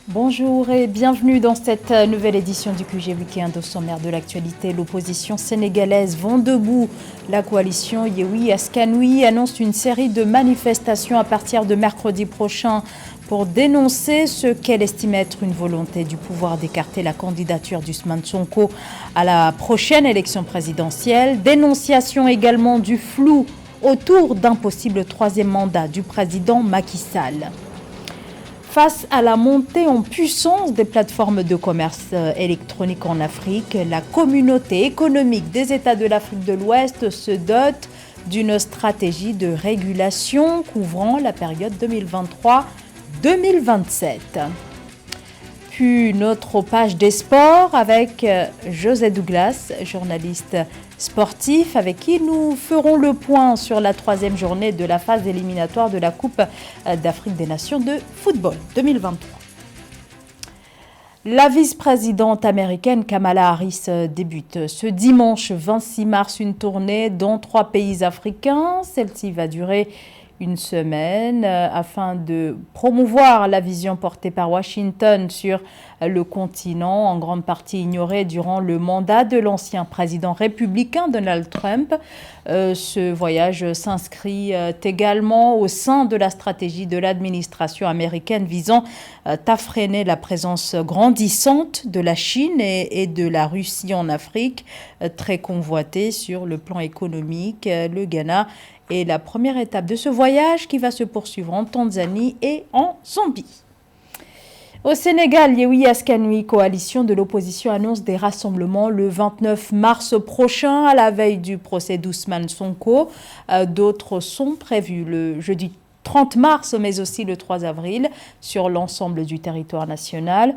Bonjour et bienvenue dans cette nouvelle édition du QG Week-end. Au sommaire de l'actualité, l'opposition sénégalaise Vent debout. La coalition Yewwi Askan-Wi annonce une série de manifestations à partir de mercredi prochain pour dénoncer ce qu'elle estime être une volonté du pouvoir d'écarter la candidature d'Ousmane Sonko à la prochaine élection présidentielle. Dénonciation également du flou autour d'un possible troisième mandat du président Macky Sall. Face à la montée en puissance des plateformes de commerce électronique en Afrique, la communauté économique des États de l'Afrique de l'Ouest se dote d'une stratégie de régulation couvrant la période 2023-2027. Puis notre page des sports avec José Douglas, journaliste sportif, avec qui nous ferons le point sur la troisième journée de la phase éliminatoire de la Coupe d'Afrique des Nations de football 2023. La vice-présidente américaine Kamala Harris débute ce dimanche 26 mars une tournée dans 3 pays africains. Celle-ci va durer une semaine afin de promouvoir la vision portée par Washington sur le continent, en grande partie ignoré durant le mandat de l'ancien président républicain Donald Trump. Ce voyage s'inscrit également au sein de la stratégie de l'administration américaine visant à freiner la présence grandissante de la Chine et de la Russie en Afrique, très convoitée sur le plan économique. Le Ghana est la première étape de ce voyage qui va se poursuivre en Tanzanie et en Zambie. Au Sénégal, Yewwi Askan-Wi, coalition de l'opposition, annonce des rassemblements le 29 mars prochain à la veille du procès d'Ousmane Sonko. D'autres sont prévus le jeudi 30 mars, mais aussi le 3 avril sur l'ensemble du territoire national.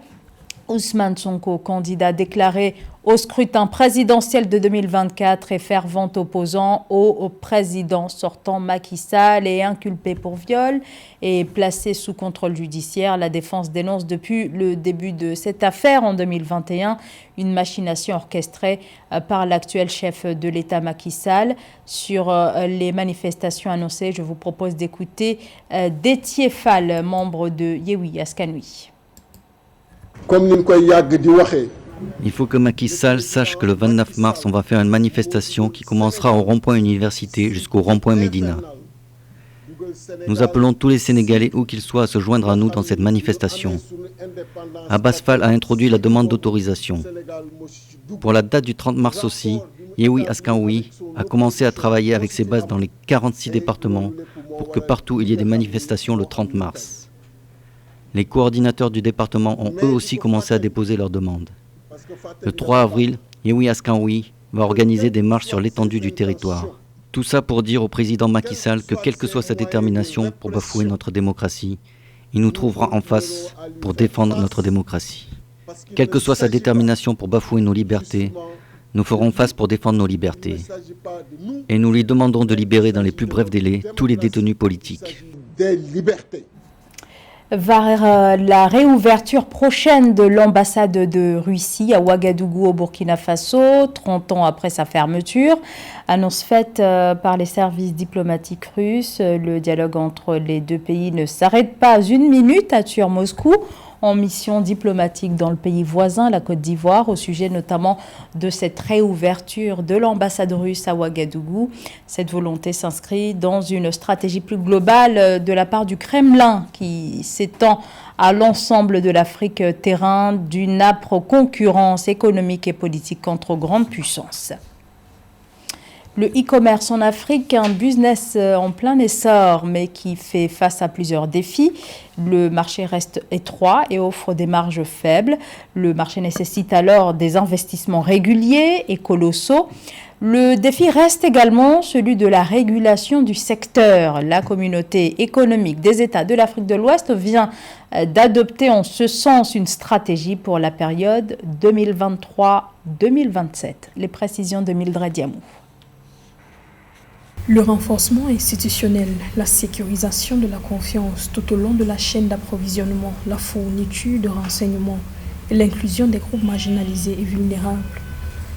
Ousmane Sonko, candidat déclaré au scrutin présidentiel de 2024 et fervent opposant au président sortant Macky Sall, est inculpé pour viol et placé sous contrôle judiciaire. La défense dénonce depuis le début de cette affaire en 2021 une machination orchestrée par l'actuel chef de l'État Macky Sall. Sur les manifestations annoncées, je vous propose d'écouter Déthié Fall, membre de Yewwi Askan-Wi. Il faut que Macky Sall sache que le 29 mars, on va faire une manifestation qui commencera au rond-point Université jusqu'au rond-point Médina. Nous appelons tous les Sénégalais, où qu'ils soient, à se joindre à nous dans cette manifestation. Abbas Fall a introduit la demande d'autorisation. Pour la date du 30 mars aussi, Yewwi Askan-Wi a commencé à travailler avec ses bases dans les 46 départements pour que partout il y ait des manifestations le 30 mars. Les coordinateurs du département ont eux aussi commencé à déposer leurs demandes. Le 3 avril, Yewwi Askan-Wi va organiser des marches sur l'étendue du territoire. Tout ça pour dire au président Macky Sall que quelle que soit sa détermination pour bafouer notre démocratie, il nous trouvera en face pour défendre notre démocratie. Quelle que soit sa détermination pour bafouer nos libertés, nous ferons face pour défendre nos libertés. Et nous lui demandons de libérer dans les plus brefs délais tous les détenus politiques. Vers la réouverture prochaine de l'ambassade de Russie à Ouagadougou au Burkina Faso, 30 ans après sa fermeture. Annonce faite par les services diplomatiques russes. Le dialogue entre les deux pays ne s'arrête pas une minute, assure Moscou, en mission diplomatique dans le pays voisin, la Côte d'Ivoire, au sujet notamment de cette réouverture de l'ambassade russe à Ouagadougou. Cette volonté s'inscrit dans une stratégie plus globale de la part du Kremlin qui s'étend à l'ensemble de l'Afrique, terrain d'une âpre concurrence économique et politique entre grandes puissances. Le e-commerce en Afrique, un business en plein essor, mais qui fait face à plusieurs défis. Le marché reste étroit et offre des marges faibles. Le marché nécessite alors des investissements réguliers et colossaux. Le défi reste également celui de la régulation du secteur. La communauté économique des États de l'Afrique de l'Ouest vient d'adopter en ce sens une stratégie pour la période 2023-2027. Les précisions de Mildred Diamou. Le renforcement institutionnel, la sécurisation de la confiance tout au long de la chaîne d'approvisionnement, la fourniture de renseignements et l'inclusion des groupes marginalisés et vulnérables.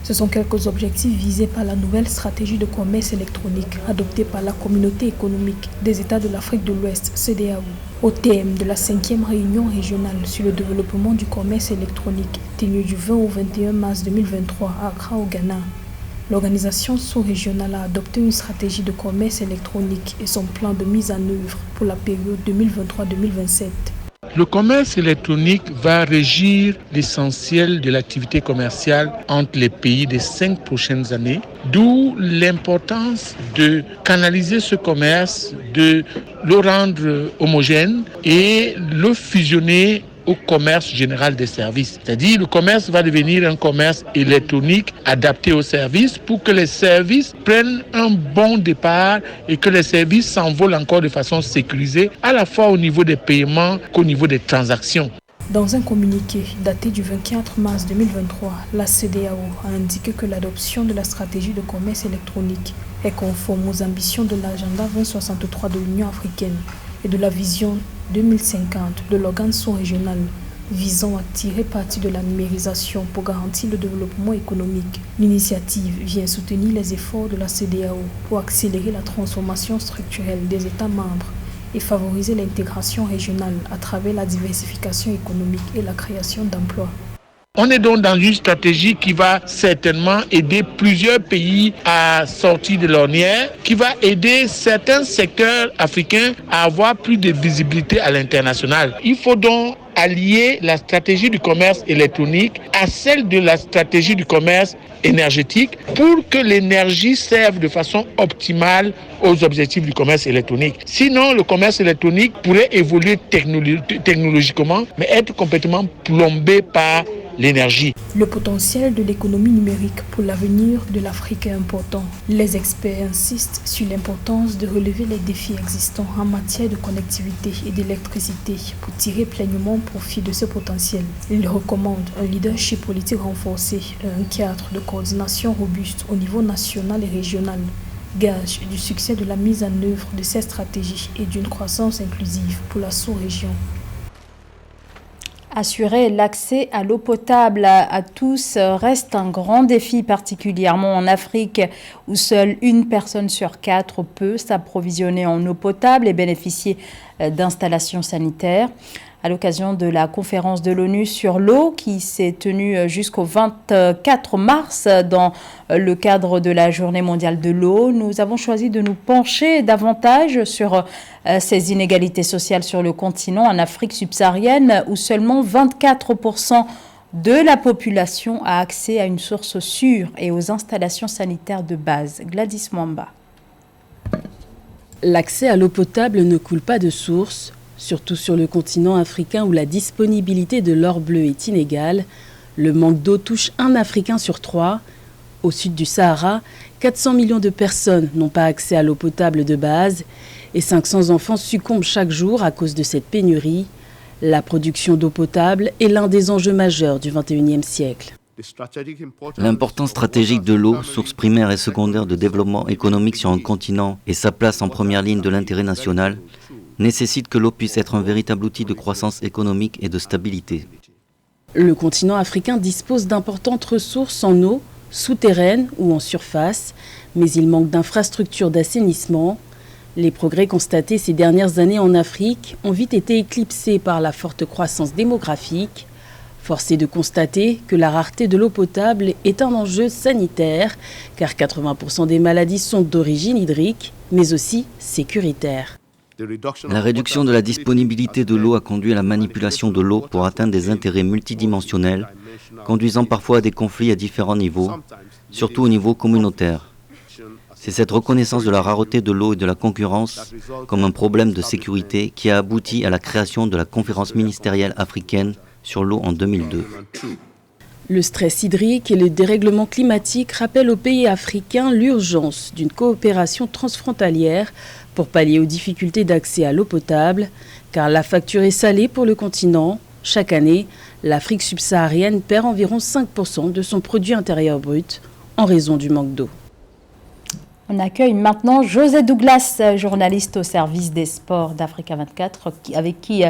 Ce sont quelques objectifs visés par la nouvelle stratégie de commerce électronique adoptée par la Communauté économique des États de l'Afrique de l'Ouest, CEDEAO, au thème de la 5e réunion régionale sur le développement du commerce électronique tenue du 20 au 21 mars 2023 à Accra au Ghana. L'organisation sous-régionale a adopté une stratégie de commerce électronique et son plan de mise en œuvre pour la période 2023-2027. Le commerce électronique va régir l'essentiel de l'activité commerciale entre les pays des 5 prochaines années, d'où l'importance de canaliser ce commerce, de le rendre homogène et le fusionner au commerce général des services. C'est-à-dire le commerce va devenir un commerce électronique adapté aux services pour que les services prennent un bon départ et que les services s'envolent encore de façon sécurisée, à la fois au niveau des paiements qu'au niveau des transactions. Dans un communiqué daté du 24 mars 2023, la CEDEAO a indiqué que l'adoption de la stratégie de commerce électronique est conforme aux ambitions de l'agenda 2063 de l'Union africaine et de la vision 2050 de l'organe sous-régional visant à tirer parti de la numérisation pour garantir le développement économique. L'initiative vient soutenir les efforts de la CEDEAO pour accélérer la transformation structurelle des États membres et favoriser l'intégration régionale à travers la diversification économique et la création d'emplois. On est donc dans une stratégie qui va certainement aider plusieurs pays à sortir de l'ornière, qui va aider certains secteurs africains à avoir plus de visibilité à l'international. Il faut donc allier la stratégie du commerce électronique à celle de la stratégie du commerce énergétique pour que l'énergie serve de façon optimale aux objectifs du commerce électronique. Sinon, le commerce électronique pourrait évoluer technologiquement, mais être complètement plombé par l'énergie. Le potentiel de l'économie numérique pour l'avenir de l'Afrique est important. Les experts insistent sur l'importance de relever les défis existants en matière de connectivité et d'électricité pour tirer pleinement profit de ce potentiel. Ils recommandent un leadership politique renforcé et un cadre de coordination robuste au niveau national et régional, gage du succès de la mise en œuvre de ces stratégies et d'une croissance inclusive pour la sous-région. Assurer l'accès à l'eau potable à tous reste un grand défi, particulièrement en Afrique, où seule une personne sur 4 peut s'approvisionner en eau potable et bénéficier d'installations sanitaires. À l'occasion de la conférence de l'ONU sur l'eau qui s'est tenue jusqu'au 24 mars dans le cadre de la Journée mondiale de l'eau, nous avons choisi de nous pencher davantage sur ces inégalités sociales sur le continent, en Afrique subsaharienne, où seulement 24% de la population a accès à une source sûre et aux installations sanitaires de base. Gladys Mwamba. L'accès à l'eau potable ne coule pas de source, surtout sur le continent africain où la disponibilité de l'or bleu est inégale. Le manque d'eau touche un Africain sur 3. Au sud du Sahara, 400 millions de personnes n'ont pas accès à l'eau potable de base et 500 enfants succombent chaque jour à cause de cette pénurie. La production d'eau potable est l'un des enjeux majeurs du XXIe siècle. L'importance stratégique de l'eau, source primaire et secondaire de développement économique sur un continent et sa place en première ligne de l'intérêt national, nécessite que l'eau puisse être un véritable outil de croissance économique et de stabilité. Le continent africain dispose d'importantes ressources en eau, souterraines ou en surface, mais il manque d'infrastructures d'assainissement. Les progrès constatés ces dernières années en Afrique ont vite été éclipsés par la forte croissance démographique. Force est de constater que la rareté de l'eau potable est un enjeu sanitaire, car 80% des maladies sont d'origine hydrique, mais aussi sécuritaire. La réduction de la disponibilité de l'eau a conduit à la manipulation de l'eau pour atteindre des intérêts multidimensionnels, conduisant parfois à des conflits à différents niveaux, surtout au niveau communautaire. C'est cette reconnaissance de la rareté de l'eau et de la concurrence comme un problème de sécurité qui a abouti à la création de la conférence ministérielle africaine sur l'eau en 2002. Le stress hydrique et le dérèglement climatique rappellent aux pays africains l'urgence d'une coopération transfrontalière pour pallier aux difficultés d'accès à l'eau potable, car la facture est salée pour le continent. Chaque année, l'Afrique subsaharienne perd environ 5% de son produit intérieur brut en raison du manque d'eau. On accueille maintenant José Douglas, journaliste au service des sports d'Africa 24, avec qui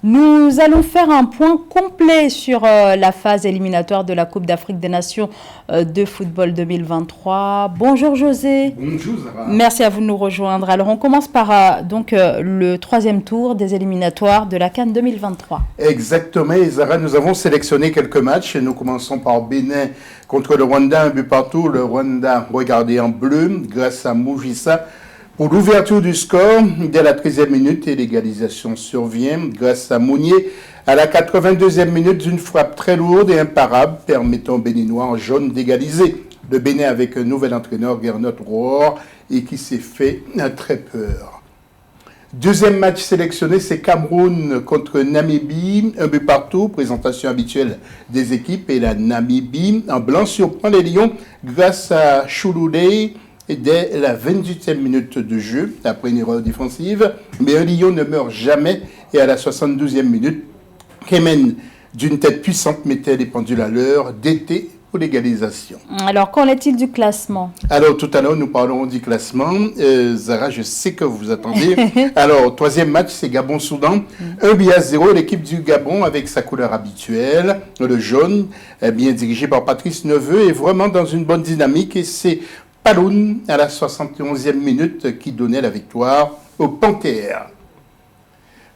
Nous allons faire un point complet sur la phase éliminatoire de la Coupe d'Afrique des Nations de football 2023. Bonjour José. Bonjour Zara. Merci à vous de nous rejoindre. Alors on commence par le troisième tour des éliminatoires de la CAN 2023. Exactement, et Zara, nous avons sélectionné quelques matchs. Nous commençons par Bénin contre le Rwanda, un but partout. Le Rwanda regardé en bleu grâce à Moujissa. Pour l'ouverture du score, dès la 13e minute, et l'égalisation survient grâce à Mounier. À la 82e minute, une frappe très lourde et imparable permettant aux Béninois en jaune d'égaliser. Le Bénin avec un nouvel entraîneur, Gernot Rohr, et qui s'est fait très peur. Deuxième match sélectionné, c'est Cameroun contre Namibie. Un but partout, présentation habituelle des équipes. Et la Namibie, en blanc, surprend les Lions grâce à Chouloudé. Et dès la 28e minute de jeu, après une erreur défensive, mais un lion ne meurt jamais. Et à la 72e minute, Kemen, d'une tête puissante, mettait les pendules à l'heure d'été pour l'égalisation. Alors, qu'en est-il du classement? Alors, tout à l'heure, nous parlerons du classement. Zara, je sais que vous attendez. Alors, troisième match, c'est Gabon-Soudan. 1-0, l'équipe du Gabon, avec sa couleur habituelle, le jaune, bien dirigé par Patrice Neveu, est vraiment dans une bonne dynamique. Et c'est Paloun, à la 71e minute, qui donnait la victoire aux Panthères.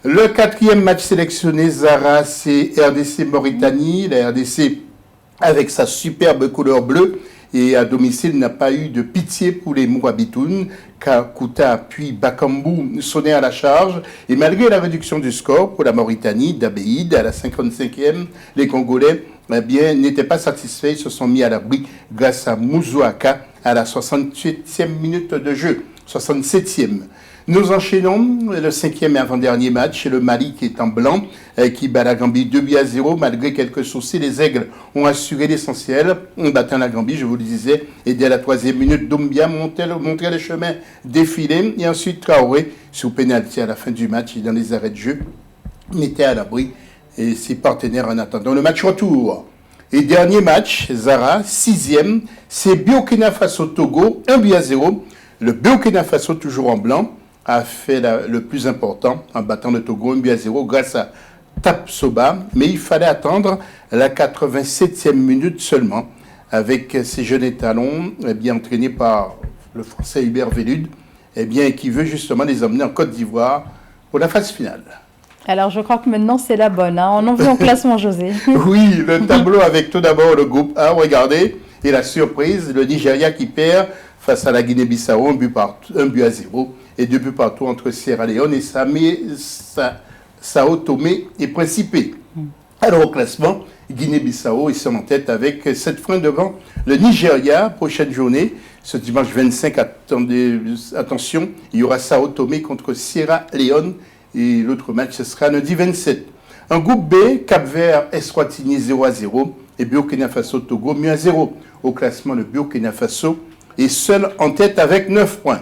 Le quatrième match sélectionné, Zara, c'est RDC-Mauritanie. La RDC, avec sa superbe couleur bleue, et à domicile, n'a pas eu de pitié pour les Mourabitoun. Kakuta puis Bakambu sonnaient à la charge. Et malgré la réduction du score pour la Mauritanie, d'Abéid, à la 55e, les Congolais n'étaient pas satisfaits. Ils se sont mis à l'abri grâce à Mouzouaka à la 68e minute de jeu. 67e. Nous enchaînons le 5e et avant-dernier match. Le Mali qui est en blanc, qui bat la Gambie 2-0. Malgré quelques soucis, les Aigles ont assuré l'essentiel en battant la Gambie, je vous le disais. Et dès la 3e minute, Doumbia montrait le chemin défilé. Et ensuite, Traoré, sous pénalty à la fin du match et dans les arrêts de jeu, mettait à l'abri et ses partenaires en attendant le match retour. Et dernier match, Zara, 6e, c'est Burkina Faso-Togo, 1-0. Le Burkina Faso, toujours en blanc, a fait le plus important en battant le Togo 1-0 grâce à Tapsoba. Mais il fallait attendre la 87e minute seulement avec ces jeunes étalons, entraînés par le Français Hubert Vélude, qui veut justement les emmener en Côte d'Ivoire pour la phase finale. Alors, je crois que maintenant, c'est la bonne. On en veut en classement, José. Oui, le tableau avec tout d'abord le groupe A, regardez, et la surprise, le Nigeria qui perd face à la Guinée-Bissau, 1-0, et 2 buts partout entre Sierra Leone et Sao Tomé et Principe. Alors, au classement, Guinée-Bissau, ils sont en tête avec 7 points devant le Nigeria. Prochaine journée, ce dimanche 25, attention, il y aura Sao Tomé contre Sierra Leone. Et l'autre match, ce sera lundi 27. En groupe B, Cap-Vert, Eswatini 0-0 et Burkina Faso-Togo 1-0. Au classement, le Burkina Faso est seul en tête avec 9 points.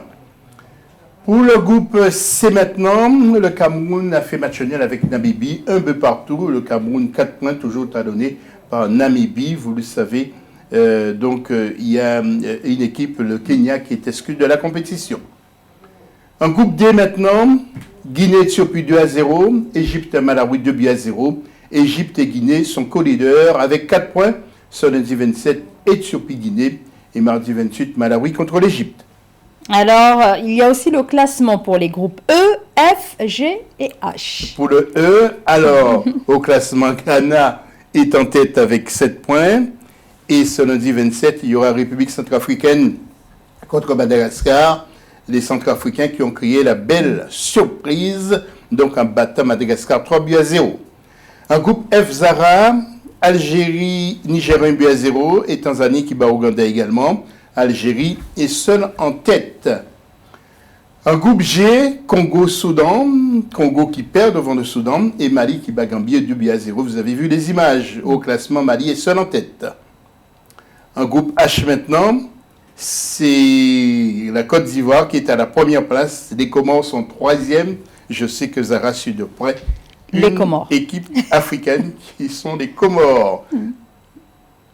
Pour le groupe C maintenant, le Cameroun a fait match nul avec Namibie, 1 but partout. Le Cameroun, 4 points, toujours talonné par Namibie, vous le savez. Il y a une équipe, le Kenya, qui est exclue de la compétition. En groupe D maintenant, Guinée-Éthiopie 2-0, Égypte-Malawi 2-0. Égypte et Guinée sont co-leaders avec 4 points. Ce lundi 27, Éthiopie-Guinée et mardi 28, Malawi contre l'Égypte. Alors, il y a aussi le classement pour les groupes E, F, G et H. Pour le E, alors, au classement, Ghana est en tête avec 7 points. Et ce lundi 27, il y aura République centrafricaine contre Madagascar. Les Centrafricains qui ont créé la belle surprise, donc en battant Madagascar 3-0. En groupe F, Zara, Algérie, Niger 1-0 et Tanzanie qui bat Ouganda également. Algérie est seule en tête. En groupe G, Congo-Soudan, Congo qui perd devant le Soudan et Mali qui bat Gambie 2-0. Vous avez vu les images. Au classement, Mali est seul en tête. En groupe H maintenant, c'est la Côte d'Ivoire qui est à la première place. Les Comores sont 3e. Je sais que Zara suit de près les Comores. Équipe africaine qui sont les Comores.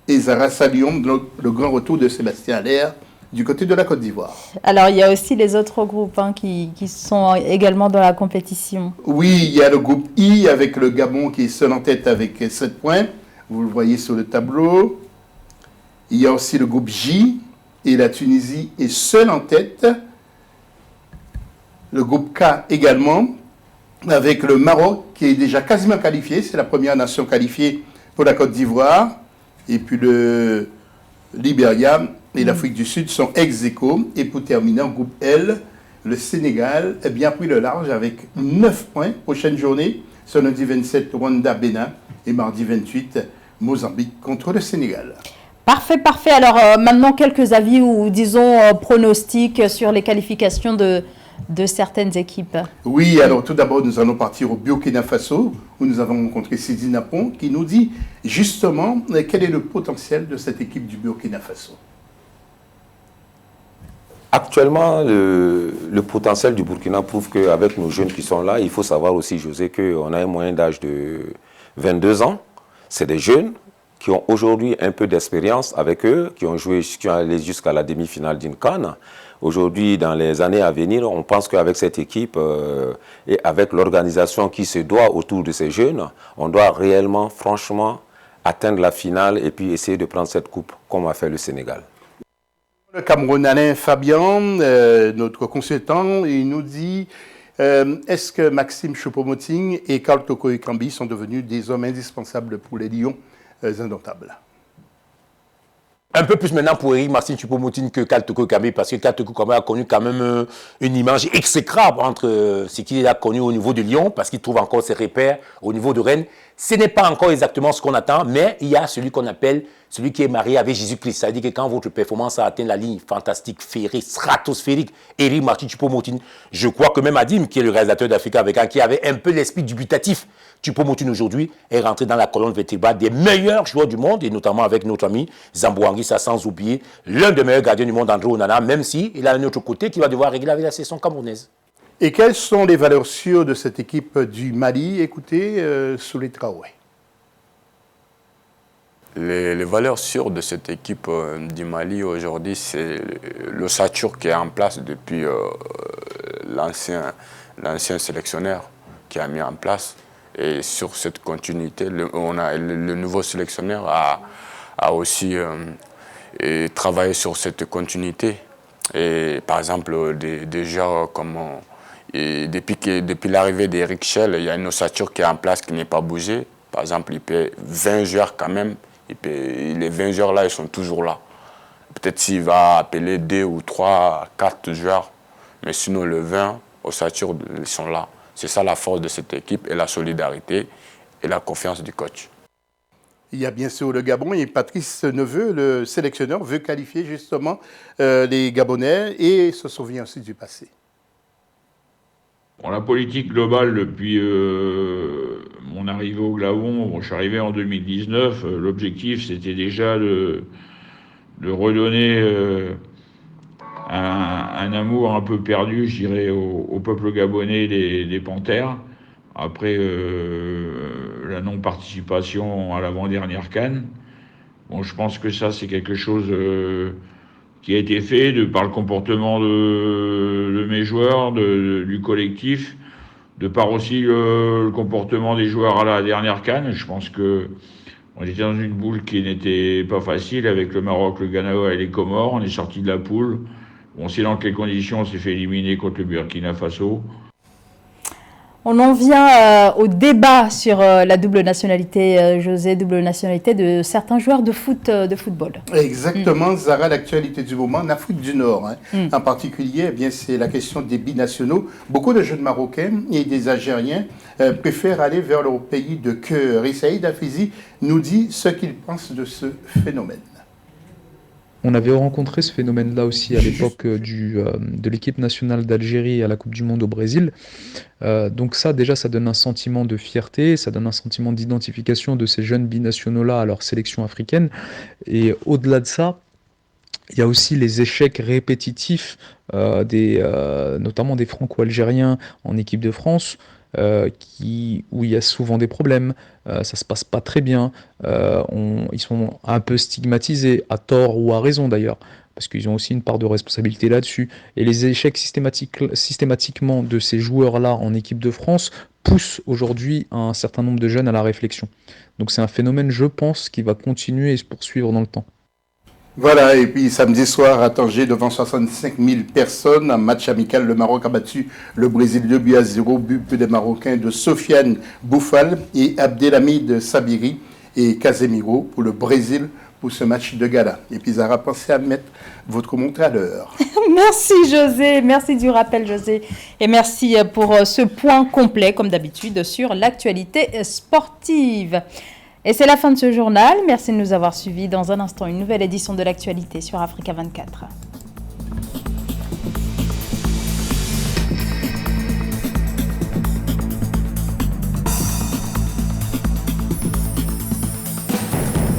Et Zara saluons le grand retour de Sébastien Allaire du côté de la Côte d'Ivoire. Alors, il y a aussi les autres groupes qui sont également dans la compétition. Oui, il y a le groupe I avec le Gabon qui est seul en tête avec 7 points. Vous le voyez sur le tableau. Il y a aussi le groupe J et la Tunisie est seule en tête. Le groupe K également, avec le Maroc qui est déjà quasiment qualifié. C'est la première nation qualifiée pour la Côte d'Ivoire. Et puis le Libéria et l'Afrique du Sud sont ex-aequo. Et pour terminer, en groupe L, le Sénégal a bien pris le large avec 9 points. Prochaine journée, ce lundi 27, Rwanda-Bénin et mardi 28, Mozambique contre le Sénégal. Parfait, parfait. Alors maintenant, quelques avis ou disons pronostics sur les qualifications de certaines équipes. Oui, alors tout d'abord, nous allons partir au Burkina Faso, où nous avons rencontré Sidi Napon, qui nous dit justement quel est le potentiel de cette équipe du Burkina Faso. Actuellement, le potentiel du Burkina prouve qu'avec nos jeunes qui sont là, il faut savoir aussi, José, qu'on a un moyen d'âge de 22 ans. C'est des jeunes qui ont aujourd'hui un peu d'expérience avec eux, qui ont allé jusqu'à la demi-finale d'une CAN. Aujourd'hui, dans les années à venir, on pense qu'avec cette équipe et avec l'organisation qui se doit autour de ces jeunes, on doit réellement, franchement, atteindre la finale et puis essayer de prendre cette coupe comme a fait le Sénégal. Le Cameroun Alain Fabian, notre consultant, il nous dit est-ce que Maxime Choupo-Moting et Karl Toko Ekambi sont devenus des hommes indispensables pour les Lions indomptables? Un peu plus maintenant pour Eric Maxime Choupo-Moting que Karl Toko Ekambi, parce que Karl Toko Ekambi a connu quand même une image exécrable entre ce qu'il a connu au niveau de Lyon, parce qu'il trouve encore ses repères au niveau de Rennes. Ce n'est pas encore exactement ce qu'on attend, mais il y a celui qu'on appelle, celui qui est marié avec Jésus-Christ. Ça veut dire que quand votre performance a atteint la ligne fantastique, féerique, stratosphérique, Eric Maxime Choupo-Moting, je crois que même Adim, qui est le réalisateur d'Africa avec un, qui avait un peu l'esprit dubitatif, Choupo-Moting aujourd'hui est rentré dans la colonne vertébrale des meilleurs joueurs du monde, et notamment avec notre ami Zambouangui, ça sans oublier l'un des meilleurs gardiens du monde, André Onana, même s'il a un autre côté qui va devoir régler avec la sélection camerounaise. Et quelles sont les valeurs sûres de cette équipe du Mali? Écoutez, Souley Traoré. Les valeurs sûres de cette équipe du Mali aujourd'hui, c'est l'ossature qui est en place depuis l'ancien sélectionneur qui a mis en place. Et sur cette continuité, le nouveau sélectionneur a aussi travaillé sur cette continuité. Et par exemple, des joueurs comme... Et depuis l'arrivée d'Eric Schell, il y a une ossature qui est en place qui n'est pas bougée. Par exemple, il paie 20 joueurs quand même. Les 20 joueurs-là, ils sont toujours là. Peut-être s'il va appeler 2 ou 3, 4 joueurs. Mais sinon, les 20 ossatures, ils sont là. C'est ça la force de cette équipe et la solidarité et la confiance du coach. Il y a bien sûr le Gabon et Patrice Neveu, le sélectionneur, veut qualifier justement les Gabonais et se souvient aussi du passé. Bon, la politique globale depuis mon arrivée au Gabon, je suis arrivé en 2019, l'objectif c'était déjà de redonner un amour un peu perdu, je dirais, au peuple gabonais des Panthères, après la non-participation à l'avant-dernière CAN. Bon, je pense que ça c'est quelque chose qui a été fait par le comportement de mes joueurs, du collectif, de par aussi le comportement des joueurs à la dernière CAN. Je pense que on était dans une boule qui n'était pas facile avec le Maroc, le Ghana et les Comores. On est sorti de la poule. On sait dans quelles conditions on s'est fait éliminer contre le Burkina Faso. On en vient au débat sur la double nationalité, José, double nationalité de certains joueurs de football. Exactement, Zara, l'actualité du moment en Afrique du Nord. En particulier, eh bien, c'est la question des binationaux. Beaucoup de jeunes Marocains et des Algériens préfèrent aller vers leur pays de cœur. Et Saïd Hafizi nous dit ce qu'il pense de ce phénomène. On avait rencontré ce phénomène-là aussi à l'époque de l'équipe nationale d'Algérie à la Coupe du Monde au Brésil. Donc ça, déjà, ça donne un sentiment de fierté, ça donne un sentiment d'identification de ces jeunes binationaux-là à leur sélection africaine. Et au-delà de ça, il y a aussi les échecs répétitifs, notamment des Franco-Algériens en équipe de France, où il y a souvent des problèmes, ça se passe pas très bien, ils sont un peu stigmatisés, à tort ou à raison d'ailleurs, parce qu'ils ont aussi une part de responsabilité là-dessus. Et les échecs systématiquement de ces joueurs-là en équipe de France poussent aujourd'hui un certain nombre de jeunes à la réflexion. Donc c'est un phénomène, je pense, qui va continuer et se poursuivre dans le temps. Voilà, et puis samedi soir à Tanger, devant 65 000 personnes, un match amical, le Maroc a battu le Brésil 2-0, but des Marocains de Sofiane Boufal et Abdelhamid Sabiri et Casemiro pour le Brésil pour ce match de gala. Et puis Zara, pensez à mettre votre montre à l'heure. Merci José, merci du rappel José, et merci pour ce point complet, comme d'habitude, sur l'actualité sportive. Et c'est la fin de ce journal. Merci de nous avoir suivis. Dans un instant, une nouvelle édition de l'actualité sur Africa 24.